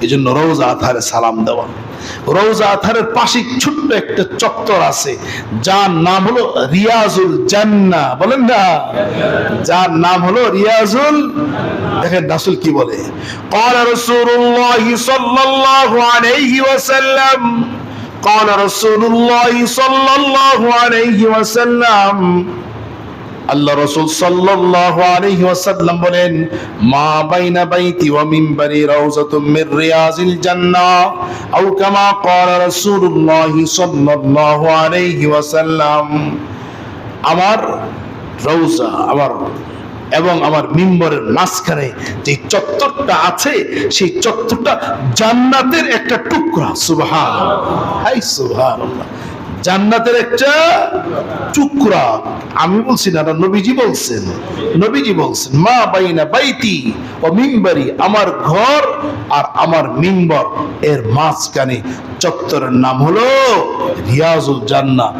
এই জন্য রওজা আতহারে সালাম দেওয়া। রওজা আতহারের পাশে ছোট্ট একটা চত্বর আছে যার নাম হলো রিয়াজুল জান্নাহ। বলেন না, যার নাম হলো রিয়াজুল। দেখেন রাসূল কি বলে, ক্বালা রাসূলুল্লাহ সাল্লাল্লাহু আলাইহি ওয়াসাল্লাম, ক্বালা রাসূলুল্লাহ সাল্লাল্লাহু আলাইহি ওয়াসাল্লাম, আল্লাহ রাসূল সাল্লাল্লাহু আলাইহি ওয়াসাল্লাম বলেন, মা বাইনা বাইতি ওয়া মিনবারি রাউযাতুম মির রিয়াজিল জান্নাহ, আও কামা ক্বালা রাসূলুল্লাহ সাল্লাল্লাহু আলাইহি ওয়াসাল্লাম। আমার রওজা, আমার এবং আমার মিম্বরের মাঝখানে যে চত্বরটা আছে, সেই চত্বরটা জান্নাতের একটা টুকরা। সুবহানাল্লাহ, হাই সুবহানাল্লাহ, জান্নাতের একটা টুকরা। আমি বলছি না, নবীজি বলছেন। নবীজি বলছেন, মা বাইনা বাইতি ও মিম্বরি, আমার ঘর আর আমার মিম্বর এর মাঝখানে চত্বরের নাম হলো রিয়াজুল জান্নাহ।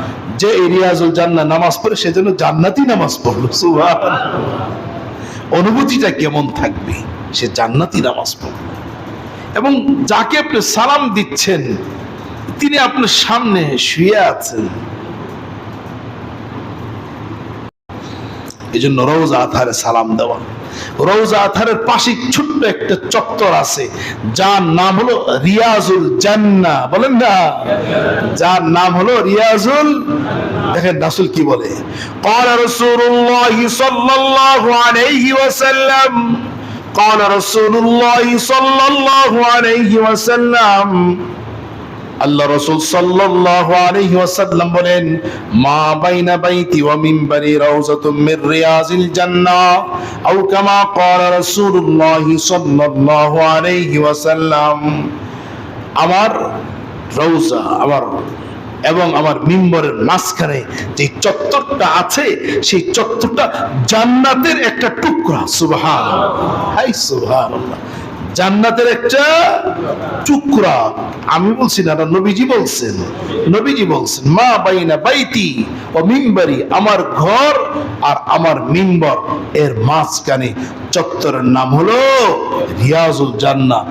যে রিয়াজুল জান্নাহ নামাজ পড়ে সেজন্য জান্নাতি নামাজ পড়লো। সুবহানাল্লাহ, অনুভূতিটা কেমন থাকবে? সে জান্নাতি নামাজ পড়লো। এবং যাকে আপনি সালাম দিচ্ছেন তিনি আপনার সামনে শুয়ে আছেন। এই জন্য রওজা আতহারে সালাম দেওয়া। রওজা আতহারের পাশে ছোট্ট একটা চত্বর আছে যার নাম হলো রিয়াজুল জান্নাহ। বলেন না, যার নাম হলো রিয়াজুল। দেখেন রাসূল কি বলে, ক্বালা রাসূলুল্লাহ সাল্লাল্লাহু আলাইহি ওয়াসাল্লাম, ক্বালা রাসূলুল্লাহ সাল্লাল্লাহু আলাইহি ওয়াসাল্লাম, আল্লাহ রাসূল সাল্লাল্লাহু আলাইহি ওয়াসাল্লাম বলেন, মা বাইনা বাইতি ওয়া মিনবারি রাউযাতুম মির রিয়াজিল জান্নাহ, আও কামা ক্বালা রাসূলুল্লাহ সাল্লাল্লাহু আলাইহি ওয়াসাল্লাম। আমার রওজা, আমার এবং আমার মিম্বরের মাঝখানে যে চত্বরটা আছে, সেই চত্বরটা জান্নাতের একটা টুকরা। সুবহানাল্লাহ, হাই সুবহানাল্লাহ, জান্নাতের একটা টুকরা। আমি বলছি না, নবীজি বলছেন। নবীজি বলছেন, মা বাইনা বাইতি ও মিম্বরি, আমার ঘর আর আমার মিম্বর এর মাঝখানে চত্বরের নাম হলো রিয়াজুল জান্নাহ।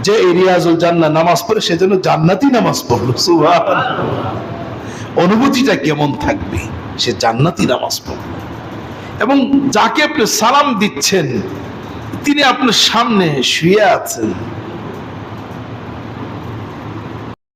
যে রিয়াজুল জান্নাহ নামাজ পড়ে সেজন্য জান্নাতি নামাজ পড়লো। সুবহানাল্লাহ, অনুভূতিটা কেমন থাকবে? সে জান্নাতি নামাজ পড়লো। এবং যাকে আপনি সালাম দিচ্ছেন তিনি আপনার সামনে শুয়ে আছেন।